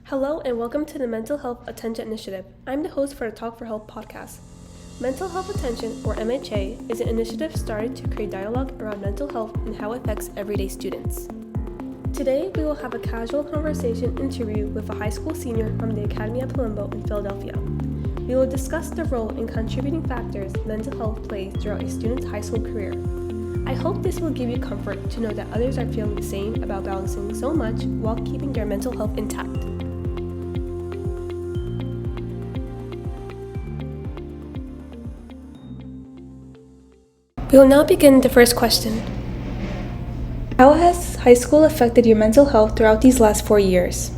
Hello and welcome to the Mental Health Attention Initiative. I'm the host for the Talk4Help podcast. Mental Health Attention, or MHA, is an initiative started to create dialogue around mental health and how it affects everyday students. Today, we will have a casual conversation interview with a high school senior from the Academy at Palumbo in Philadelphia. We will discuss the role and contributing factors mental health plays throughout a student's high school career. I hope this will give you comfort to know that others are feeling the same about balancing so much while keeping their mental health intact. We will now begin the first question. How has high school affected your mental health throughout these last 4 years?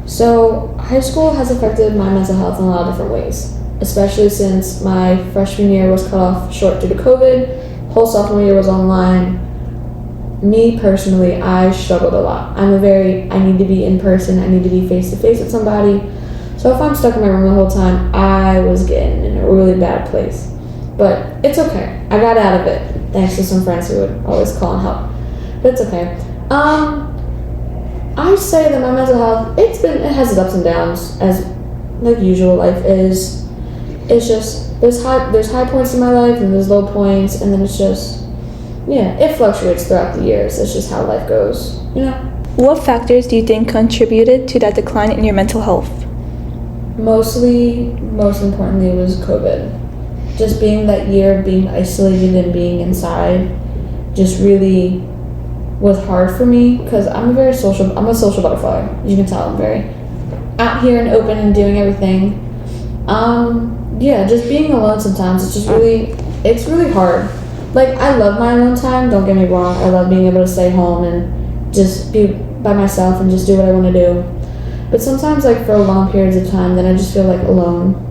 So, high school has affected my mental health in a lot of different ways, especially since my freshman year was cut off short due to COVID, whole sophomore year was online. Me personally, I struggled a lot. I need to be in person, I need to be face to face with somebody. So if I'm stuck in my room the whole time, I was getting in a really bad place. But it's okay. I got out of it, thanks to some friends who would always call and help. But it's okay. I say that my mental health, it has its ups and downs, as like usual life is. It's just, there's high points in my life and there's low points, and then it's just, it fluctuates throughout the years. It's just how life goes, What factors do you think contributed to that decline in your mental health? Most importantly, it was COVID. Just being that year, being isolated and being inside just really was hard for me, because I'm a social butterfly. As you can tell, I'm very out here and open and doing everything. Just being alone sometimes, it's really hard. Like, I love my alone time, don't get me wrong. I love being able to stay home and just be by myself and just do what I want to do. But sometimes, like, for long periods of time, then I just feel like alone.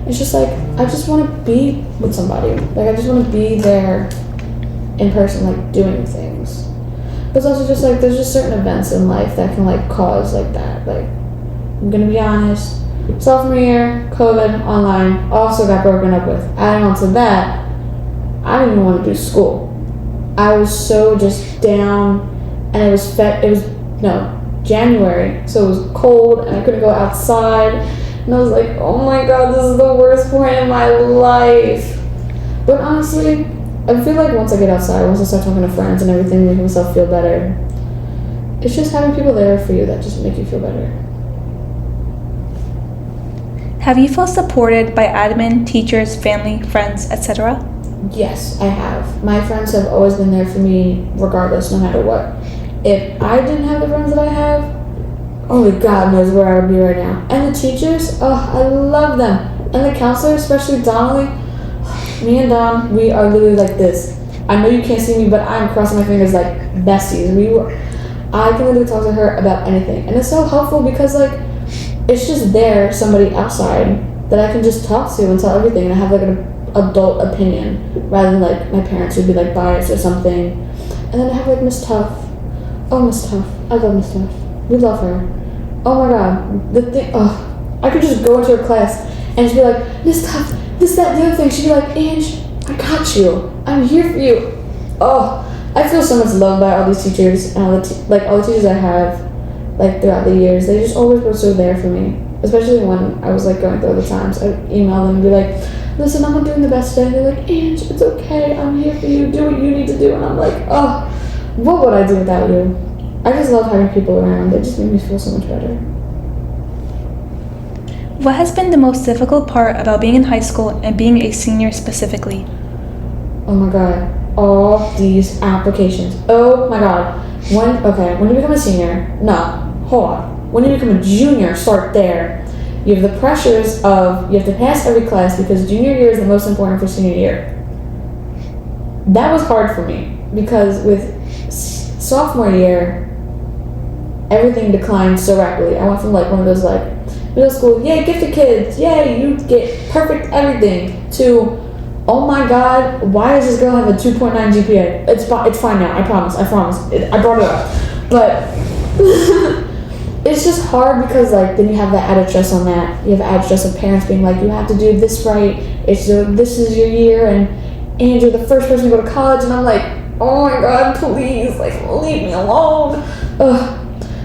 It's just like, I just want to be with somebody. Like, I just want to be there in person, like, doing things. But it's also just like, there's just certain events in life that can, like, cause like that. Like, I'm gonna be honest, sophomore year, COVID, online, also got broken up with. Adding on to that, I didn't even want to do school. I was so just down, and it was January, so it was cold, and I couldn't go outside. And I was like, oh my god, this is the worst point in my life. But honestly, I feel like once I get outside, once I start talking to friends and everything, making myself feel better, it's just having people there for you that just make you feel better. Have you felt supported by admin, teachers, family, friends, etc.? Yes, I have. My friends have always been there for me regardless, no matter what. If I didn't have the friends that I have, only God knows where I would be right now. And the teachers, I love them. And the counselors, especially Donnelly, me and Don, we are literally like this. I know you can't see me, but I'm crossing my fingers like besties. I can literally talk to her about anything. And it's so helpful because, like, it's just there, somebody outside that I can just talk to and tell everything, and I have like an adult opinion rather than like my parents would be like biased or something. And then I have like Miss Tuff. Oh, Miss Tuff. I love Miss Tuff. We love her. Oh my god, I could just go into her class and just be like, Miss Tuff, this, that, the other thing. She'd be like, Ange, I got you. I'm here for you. Oh, I feel so much love by all these teachers and all the teachers I have, like, throughout the years. They just always were so there for me, especially when I was like going through the times. I'd email them and be like, listen, I'm not doing the best today. And they're like, Ange, it's okay. I'm here for you. Do what you need to do. And I'm like, what would I do without you? I just love having people around. They just make me feel so much better. What has been the most difficult part about being in high school and being a senior specifically? Oh my god, all these applications. Oh my god. When you become a senior, when you become a junior, start there. You have the pressures of, you have to pass every class because junior year is the most important for senior year. That was hard for me because with sophomore year, everything declined so rapidly. I went from like one of those like middle school, yay, gifted kids, yay, you get perfect everything, to, oh my god, why does this girl have a 2.9 GPA? It's fine now, I promise. I brought it up. But it's just hard because like then you have that added stress on that. You have added stress of parents being like, you have to do this right. This is your year, and you're the first person to go to college. And I'm like, oh my god, please, like, leave me alone.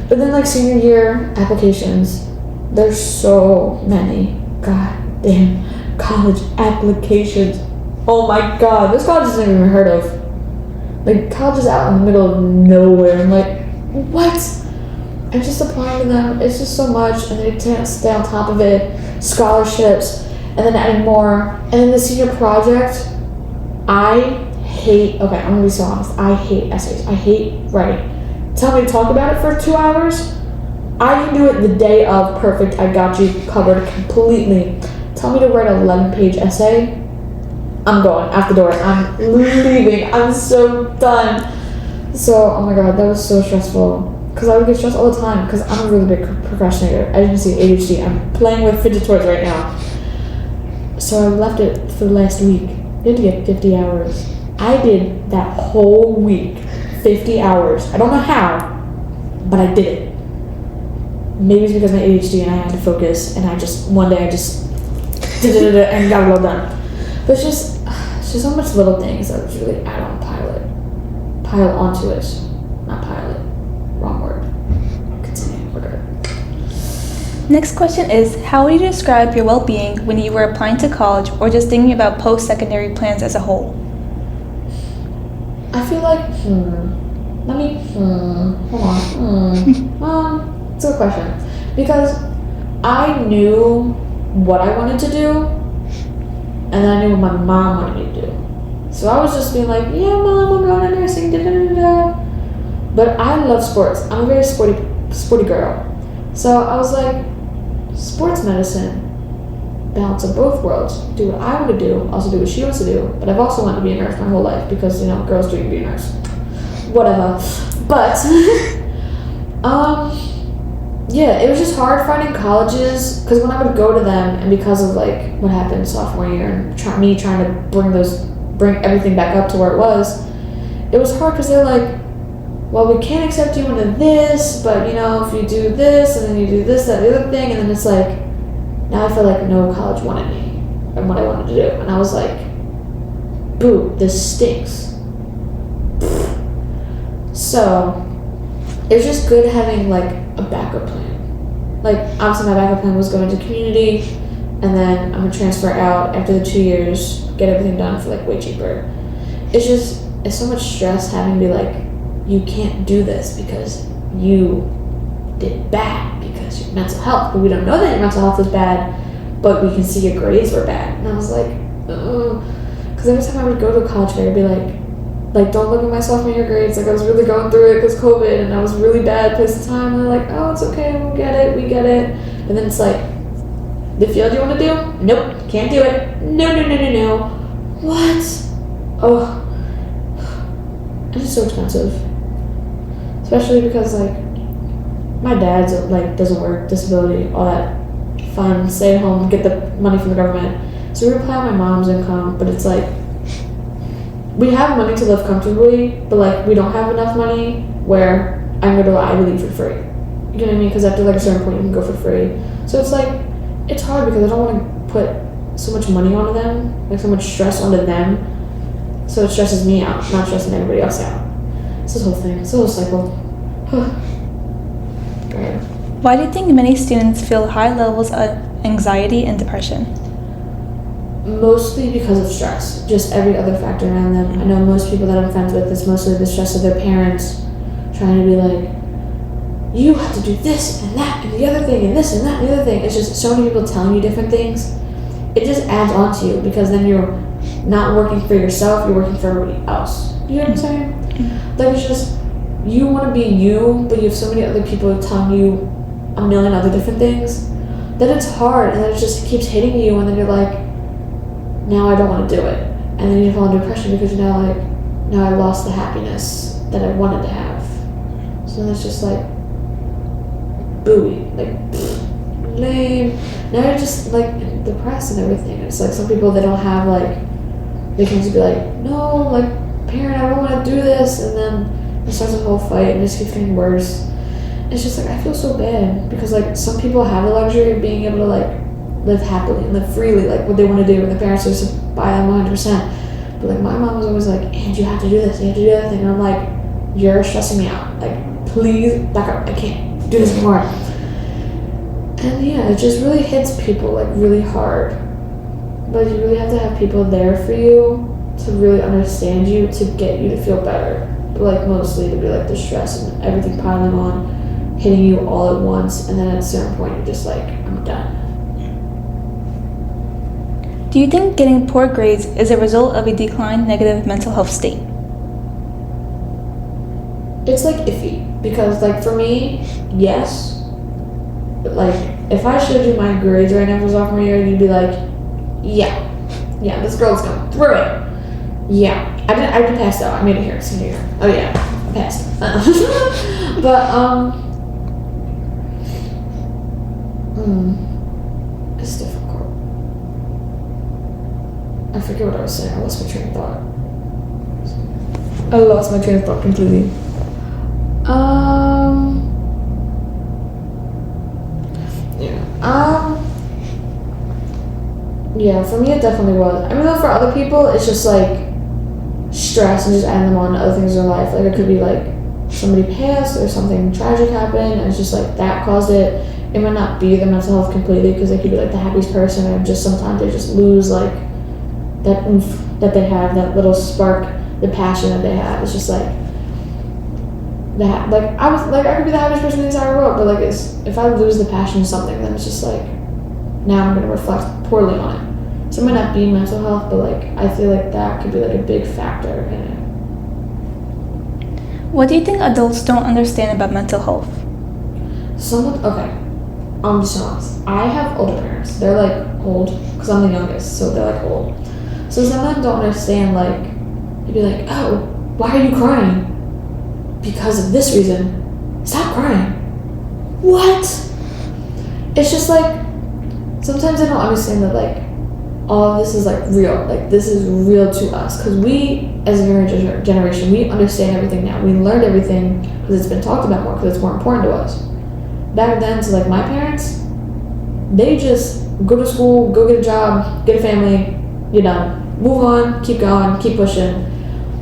But then like senior year applications, there's so many. God damn, college applications. Oh my god, this college isn't even heard of. Like, college is out in the middle of nowhere. I'm like, what? I'm just applying to them. It's just so much, and they can't stay on top of it. Scholarships, and then adding more. And then the senior project, I hate, okay, I'm gonna be so honest. I hate essays. I hate writing. Tell me to talk about it for 2 hours. I can do it the day of. Perfect. I got you covered completely. Tell me to write an 11-page essay. I'm going out the door. I'm leaving. I'm so done. So, oh my god, that was so stressful. Because I would get stressed all the time. Because I'm a really big procrastinator. As you can see, ADHD. I'm playing with fidget toys right now. So I left it for the last week. You had to get 50 hours. I did that whole week. 50 hours. I don't know how, but I did it. Maybe it's because of my ADHD and I had to focus. And one day I just did it and got it all done. But it's just so much little things that was really add on pile onto it, not pilot, wrong word. Continue, whatever. Next question is, how would you describe your well-being when you were applying to college or just thinking about post-secondary plans as a whole? I feel like, hold on, it's a good question. Because I knew what I wanted to do, and then I knew what my mom wanted me to do. So I was just being like, yeah, mom, I'm going to nursing, But I love sports. I'm a very sporty girl. So I was like, sports medicine, balance of both worlds. Do what I want to do, also do what she wants to do. But I've also wanted to be a nurse my whole life because, girls dream to be a nurse. Whatever. But, yeah, it was just hard finding colleges because when I would go to them and because of like what happened sophomore year and trying to bring everything back up to where it was hard because they're like, well, we can't accept you into this, but if you do this and then you do this, that, the other thing, and then it's like, now I feel like no college wanted me and what I wanted to do, and I was like, boo, this stinks. So it was just good having like a backup plan. Like obviously my backup plan was going to community, and then I'm gonna transfer out after the 2 years, get everything done for like way cheaper. It's so much stress having to be like, you can't do this because you did bad because your mental health, but we don't know that your mental health is bad, but we can see your grades were bad. And I was like, because every time I would go to a college fair, I'd be like, don't look at my sophomore year grades. Like I was really going through it because COVID, and I was really bad place of time. And they're like, oh, it's okay, we get it. And then it's like, the field you want to do? Nope, can't do it. No. What? Oh, it's just so expensive. Especially because like my dad's like doesn't work, disability, all that fun, stay at home, get the money from the government. So we rely on my mom's income, but it's like we have money to live comfortably, but like we don't have enough money where I can go to Ivy League for free. You know what I mean? Because after like a certain point, you can go for free. So it's like it's hard because I don't want to put so much money onto them, like so much stress onto them. So it stresses me out, not stressing everybody else out. It's this whole thing. It's a whole cycle. Right. Why do you think many students feel high levels of anxiety and depression? Mostly because of stress. Just every other factor around them. I know most people that I'm friends with, it's mostly the stress of their parents trying to be like, you have to do this and that and the other thing and this and that and the other thing. It's just so many people telling you different things. It just adds on to you because then you're not working for yourself, you're working for everybody else. You know what I'm saying? Mm-hmm. Like it's just, you want to be you, but you have so many other people telling you a million other different things that it's hard, and then it just keeps hitting you, and then you're like, now I don't want to do it. And then you fall into depression because you're now like, now I lost the happiness that I wanted to have. So then it's just like, booey, like, lame. Now you're just like depressed and everything. It's like some people, they don't have like, they can just be like, no, like, parent, I don't want to do this, and then it starts a whole fight and it just keeps getting worse. It's just like I feel so bad because like some people have the luxury of being able to like live happily and live freely, like what they want to do, and the parents just buy them 100%. But like my mom was always like, and you have to do this, you have to do that thing, and I'm like, you're stressing me out. Like please back up, I can't. do this more. And yeah, it just really hits people like really hard. But you really have to have people there for you to really understand you, to get you to feel better. But like mostly to be like the stress and everything piling on, hitting you all at once, and then at a certain point you're just like, I'm done. Do you think getting poor grades is a result of a declined negative mental health state? It's like iffy, because like for me, yes. But like if I showed you my grades right now for sophomore year, you'd be like, yeah, this girl's going through it. Yeah, I did pass out. I made it here senior year. Oh yeah, I passed. But it's difficult. I forget what I was saying. I lost my train of thought. Completely. Yeah, for me it definitely was. I mean, though for other people, it's just like stress and just adding them on to other things in their life. Like it could be like somebody passed or something tragic happened, and it's just like that caused it. It might not be their mental health completely, because they could be like the happiest person, or just sometimes they just lose like that oomph that they have, that little spark, the passion that they have. It's just like that. Like I could be the happiest person in the entire world, but like if I lose the passion in something, then it's just like now I'm gonna reflect poorly on it. So it might not be mental health, but like I feel like that could be like a big factor in it. What do you think adults don't understand about mental health? Okay, I'm just honest. I have older parents. They're like old, because I'm the youngest, so they're like old. So some of them don't understand, like, they'd be like, oh, why are you crying? Because of this reason. Stop crying. What? It's just like, sometimes I don't understand that like all of this is like real. Like this is real to us, because we as a younger generation, we understand everything now. We learned everything because it's been talked about more, because it's more important to us. Back then, to like my parents, they just go to school, go get a job, get a family, you know, move on, keep going, keep pushing.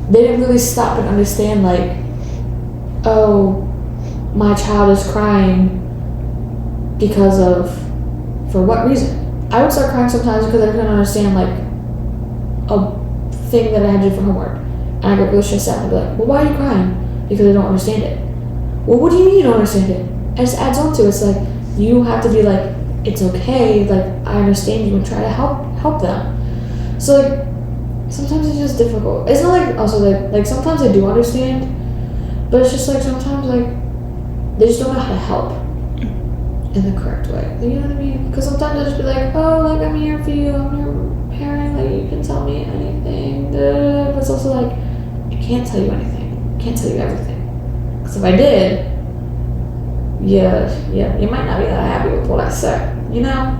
They didn't really stop and understand like, oh, my child is crying because of, for what reason? I would start crying sometimes because I couldn't understand like a thing that I had to do for homework. And I get really stressed out and I'd be like, well, why are you crying? Because I don't understand it. Well, what do you mean you don't understand it? It just adds on to it. It's like, you have to be like, it's okay, like, I understand you, and try to help them. So like, sometimes it's just difficult. It's not like, also like sometimes I do understand, but it's just like sometimes like, they just don't know how to help in the correct way. You know what I mean? Because sometimes I'll just be like, oh, like, I'm here for you, I'm your parent, like, you can tell me anything, but it's also like, I can't tell you anything, I can't tell you everything. Because if I did, yeah, you might not be that happy with what I said, you know?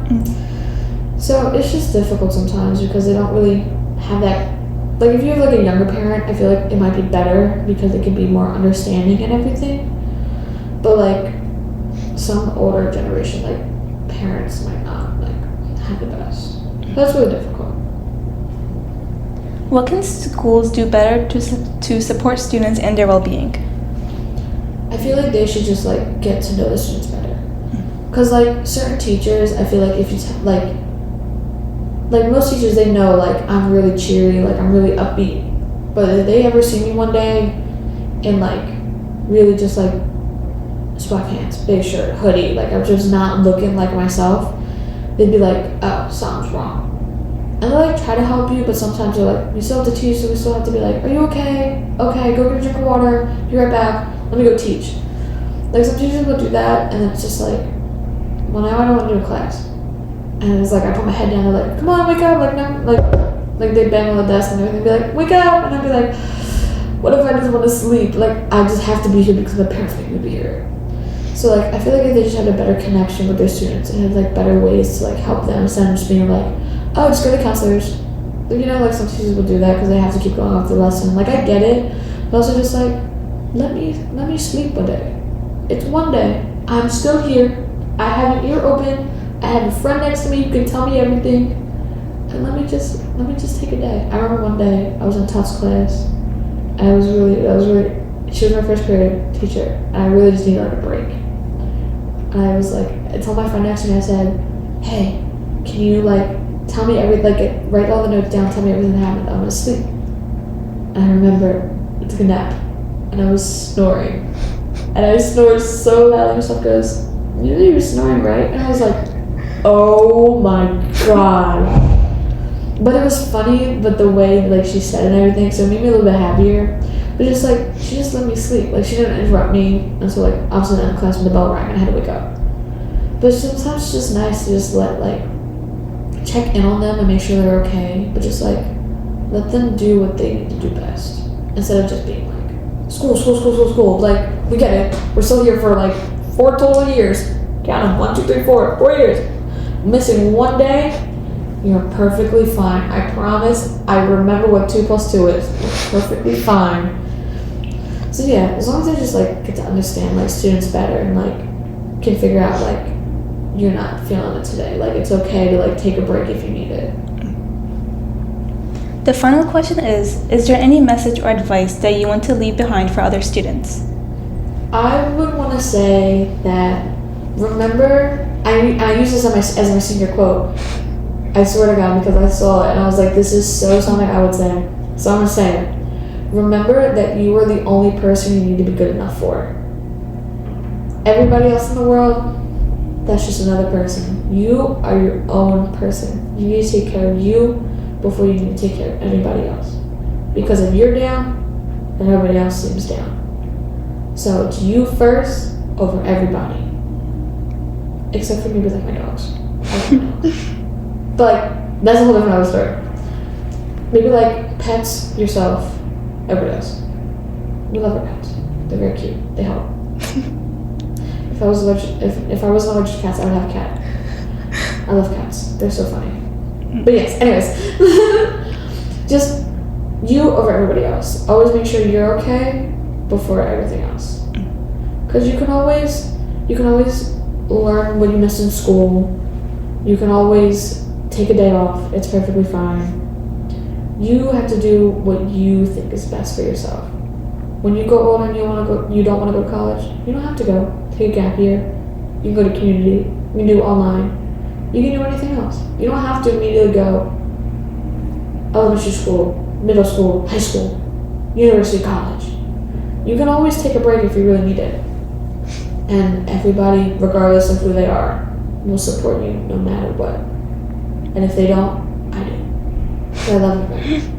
So it's just difficult sometimes because they don't really have that, like if you have like a younger parent, I feel like it might be better because they can be more understanding and everything. But like some older generation, like parents might not like have the best. That's really difficult. What can schools do better to support students and their well-being? I feel like they should just like get to know the students better. Cause like certain teachers, I feel like if you like most teachers, they know like I'm really cheery, like I'm really upbeat. But if they ever see me one day in like really just like sweatpants, big shirt, hoodie, like I'm just not looking like myself, they'd be like, oh, something's wrong. And they'll like try to help you, but sometimes they're like, we still have to teach, so we still have to be like, are you okay? Okay, go get a drink of water, be right back, let me go teach. Like some teachers will do that, and it's just like, well, now I don't want to do a class. And it's like I put my head down, they're like, come on, wake up, like no, like they bang on the desk and everything, be like, wake up, and I'd be like, what if I just want to sleep? Like I just have to be here because my parents make me be here. So like I feel like if they just had a better connection with their students and had like better ways to like help them instead of just being like, oh, just go to counselors. You know, like some teachers will do that because they have to keep going off the lesson. Like I get it, but also just like let me sleep one day. It's one day. I'm still here. I have an ear open. I have a friend next to me who can tell me everything. And let me just take a day. I remember one day I was in Tufts class. And she was my first period teacher, and I really just needed like a break. And I was like, I told my friend next to me, I said, hey, can you like tell me write all the notes down, tell me everything that happened, I'm gonna sleep. And I remember I took a nap and I was snoring. And I snored so loud, and myself goes, you know you were snoring, right? And I was like, oh my god. But it was funny, but the way like she said it and everything, so it made me a little bit happier. But just like, she just let me sleep. Like, she didn't interrupt me. And so like, I was in class when the bell rang and I had to wake up. But sometimes it's just nice to just check in on them and make sure they're okay. But just like, let them do what they need to do best. Instead of just being like, school. Like, we get it. We're still here for like 4 total years. Count them, 1, 2, 3, 4. 4 years. Missing 1 day, you're perfectly fine. I promise. I remember what 2 + 2 is. You're perfectly fine. So yeah, as long as I just like get to understand like students better and like can figure out like you're not feeling it today. Like, it's okay to like take a break if you need it. The final question is there any message or advice that you want to leave behind for other students? I would want to say that, remember, I use this as my senior quote. I swear to God, because I saw it and I was like, this is so something I would say. So I'm going to say it. Remember that you are the only person you need to be good enough for. Everybody else in the world, that's just another person. You are your own person. You need to take care of you before you need to take care of anybody else. Because if you're down, then everybody else seems down. So it's you first over everybody. Except for maybe like my dogs. I don't know. But like, that's a whole different other story. Maybe like pets, yourself, everybody else. We love our pets. They're very cute. They help. If I was allergic to cats, I would have a cat. I love cats. They're so funny. But yes, anyways. Just you over everybody else. Always make sure you're okay before everything else. Because you can always learn what you missed in school. You can always take a day off. It's perfectly fine. You have to do what you think is best for yourself. When you go older and you don't want to go to college, you don't have to go. Take a gap year. You can go to community. You can do online. You can do anything else. You don't have to immediately go elementary school, middle school, high school, university, college. You can always take a break if you really need it. And everybody, regardless of who they are, will support you no matter what. And if they don't, I do. So I love you guys.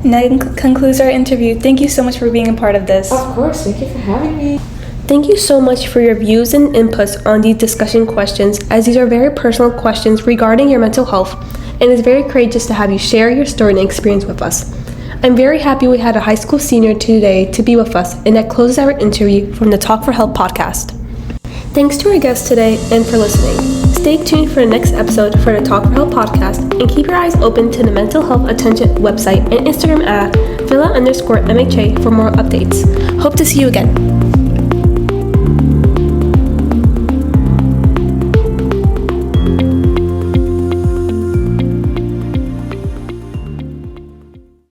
And that concludes our interview. Thank you so much for being a part of this. Of course, thank you for having me. Thank you so much for your views and inputs on these discussion questions, as these are very personal questions regarding your mental health, and it's very courageous to have you share your story and experience with us. I'm very happy we had a high school senior today to be with us, and that closes our interview from the Talk4Help podcast. Thanks to our guests today and for listening. Stay tuned for the next episode for the Talk4Help podcast, and keep your eyes open to the Mental Health Attention website and Instagram at Villa_MHA for more updates. Hope to see you again.